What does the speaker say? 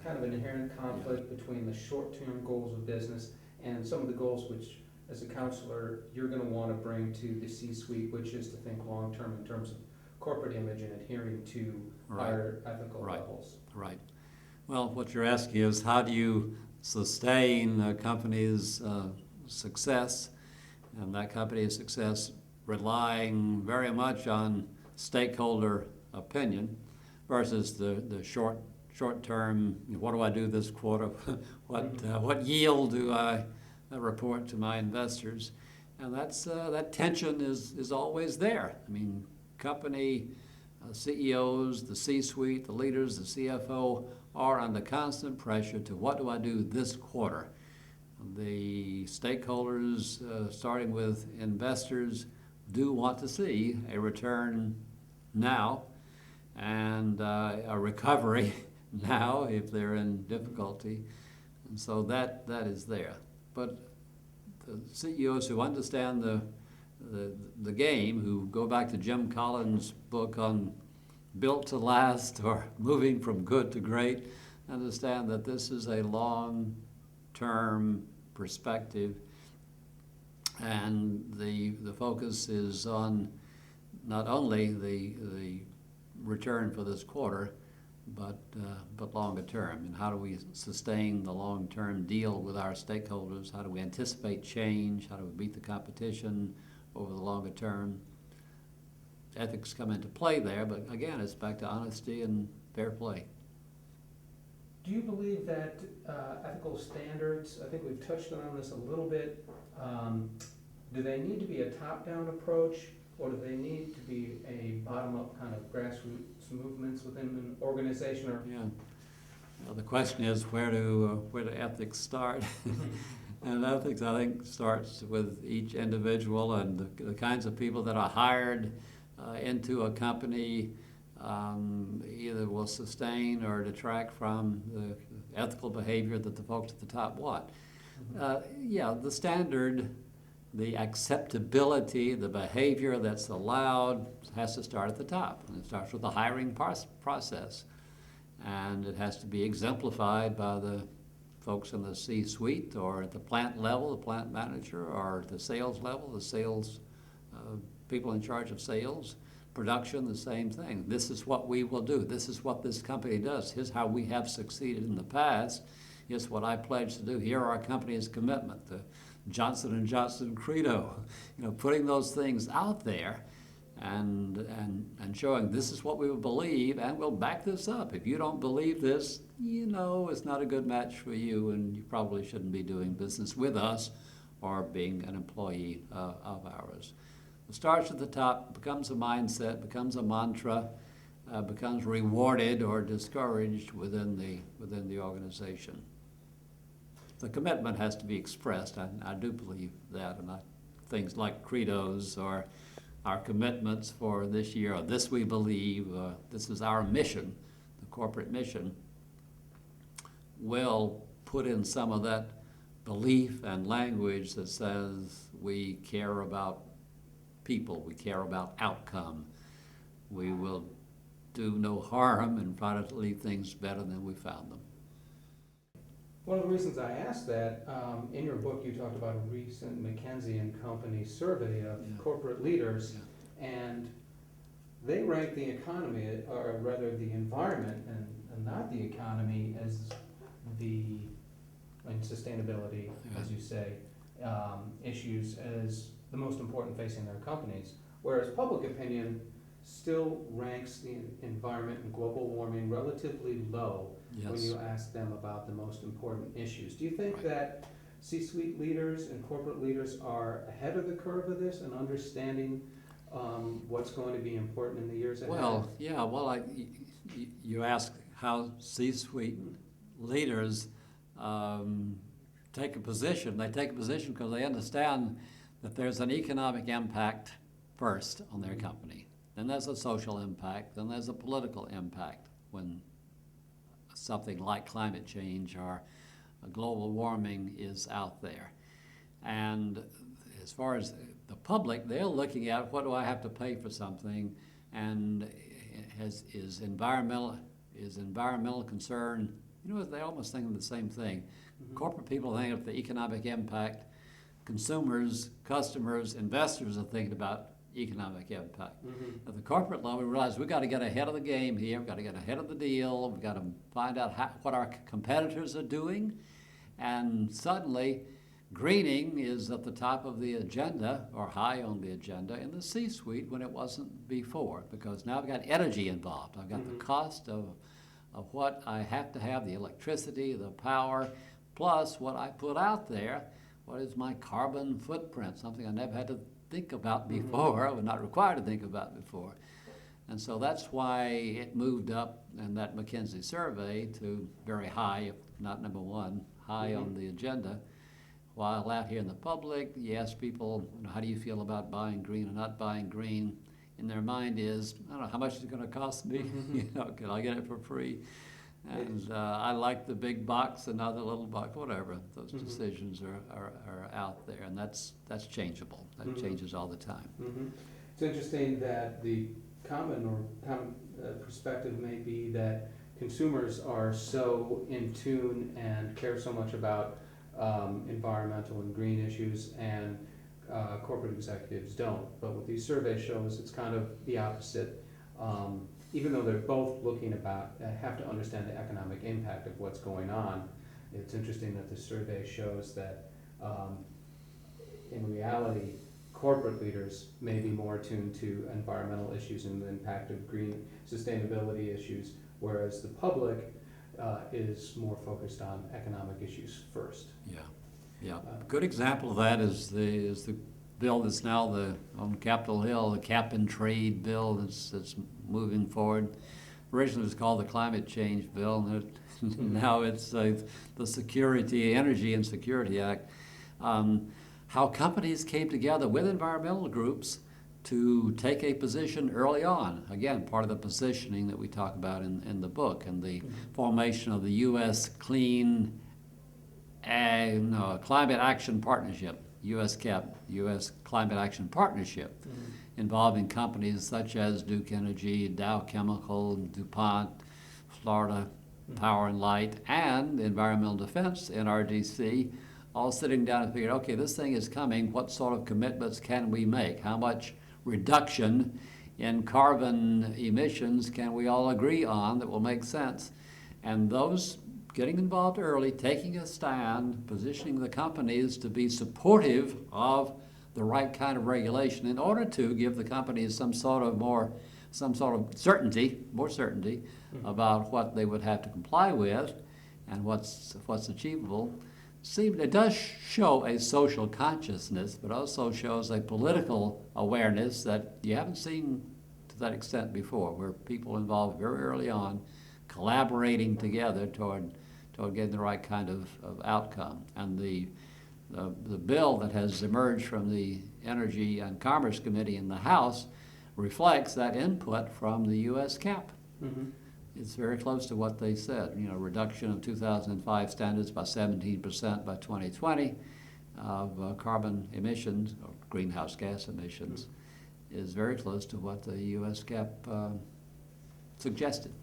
kind of an inherent conflict between the short-term goals of business and some of the goals which, as a counselor, you're gonna wanna bring to the C-suite, which is to think long-term in terms of corporate image and adhering to higher ethical levels? Right. Well, what you're asking is, how do you sustain a company's success, and that company's success relying very much on stakeholder opinion versus the short-term, what do I do this quarter? What yield do I report to my investors? And that tension is always there. I mean, company CEOs, the C-suite, the leaders, the CFO are under constant pressure to, what do I do this quarter? The stakeholders, starting with investors, do want to see a return now and a recovery now if they're in difficulty. And so that is there. But the CEOs who understand the game, who go back to Jim Collins' book on Built to Last or Moving from Good to Great, understand that this is a long-term perspective, and the focus is on not only the return for this quarter, but longer term. And how do we sustain the long-term deal with our stakeholders? How do we anticipate change? How do we beat the competition over the longer term? Ethics come into play there, but again, it's back to honesty and fair play. Do you believe that ethical standards, I think we've touched on this a little bit, do they need to be a top-down approach, or do they need to be a bottom-up kind of grassroots movements within an organization? Or Yeah. Well, the question is, where do ethics start? And ethics, I think, starts with each individual and the kinds of people that are hired into a company, either will sustain or detract from the ethical behavior that the folks at the top want. The standard, the acceptability, the behavior that's allowed has to start at the top. And it starts with the hiring process. And it has to be exemplified by the folks in the C-suite, or at the plant level, the plant manager, or at the sales level, the sales people in charge of sales. Production, the same thing. This is what we will do. This is what this company does. Here's how we have succeeded in the past. Here's what I pledge to do. Here are our company's commitment, the Johnson & Johnson credo. Putting those things out there and showing this is what we believe, and we'll back this up. If you don't believe this, it's not a good match for you, and you probably shouldn't be doing business with us or being an employee of ours. It starts at the top, becomes a mindset, becomes a mantra, becomes rewarded or discouraged within the organization. The commitment has to be expressed. I do believe that, and things like credos or our commitments for this year, or this we believe, this is our mission, the corporate mission, will put in some of that belief and language that says we care about people, we care about outcome, we will do no harm and try to leave things better than we found them. One of the reasons I asked that, in your book you talked about a recent McKinsey & Company survey of corporate leaders, and they rank the economy, or rather the environment and not the economy, as and sustainability, as you say, issues as the most important facing their companies, whereas public opinion still ranks the environment and global warming relatively low when you ask them about the most important issues. Do you think that C-suite leaders and corporate leaders are ahead of the curve of this and understanding what's going to be important in the years ahead? You ask how C-suite leaders take a position. They take a position because they understand that there's an economic impact first on their company. Then there's a social impact. Then there's a political impact when something like climate change or global warming is out there. And as far as the public, they're looking at, what do I have to pay for something, and is environmental concern You know, they almost think of the same thing. Corporate people think of the economic impact. Consumers, customers, investors are thinking about economic impact. At the corporate level, we realize we've got to get ahead of the game here. We've got to get ahead of the deal. We've got to find out what our competitors are doing. And suddenly, greening is at the top of the agenda, or high on the agenda, in the C-suite when it wasn't before, because now I've got energy involved. I've got the cost of what I have to have, the electricity, the power, plus what I put out there. What is my carbon footprint? Something I never had to think about before. I was not required to think about before. And so that's why it moved up in that McKinsey survey to very high, if not number one, high on the agenda. While out here in the public, you ask people, you know, how do you feel about buying green or not buying green? In their mind is, I don't know, how much is it going to cost me? You know, can I get it for free? And I like the big box and not the little box, whatever. Those decisions are out there, and that's changeable. That changes all the time. It's interesting that the common perspective may be that consumers are so in tune and care so much about environmental and green issues, and corporate executives don't. But what these surveys shows, it's kind of the opposite. Even though they're both looking about, have to understand the economic impact of what's going on, it's interesting that the survey shows that in reality, corporate leaders may be more attuned to environmental issues and the impact of green sustainability issues, whereas the public is more focused on economic issues first. Yeah. Good example of that is the bill that's now on Capitol Hill, the cap and trade bill that's moving forward. Originally it was called the Climate Change Bill, and now it's the Energy and Security Act. How companies came together with environmental groups to take a position early on. Again, part of the positioning that we talk about in the book, and the formation of the U.S. Climate Action Partnership. U.S. Climate Action Partnership, involving companies such as Duke Energy, Dow Chemical, DuPont, Florida Power and Light, and Environmental Defense, NRDC, all sitting down and figuring, okay, this thing is coming, what sort of commitments can we make? How much reduction in carbon emissions can we all agree on that will make sense? And those getting involved early, taking a stand, positioning the companies to be supportive of the right kind of regulation in order to give the companies some sort of certainty about what they would have to comply with and what's achievable. It does show a social consciousness, but also shows a political awareness that you haven't seen to that extent before, where people involved very early on, collaborating together toward getting the right kind of outcome. And the bill that has emerged from the Energy and Commerce Committee in the House reflects that input from the U.S. CAP. It's very close to what they said. You know, reduction of 2005 standards by 17% by 2020 of carbon emissions, or greenhouse gas emissions, is very close to what the U.S. CAP suggested.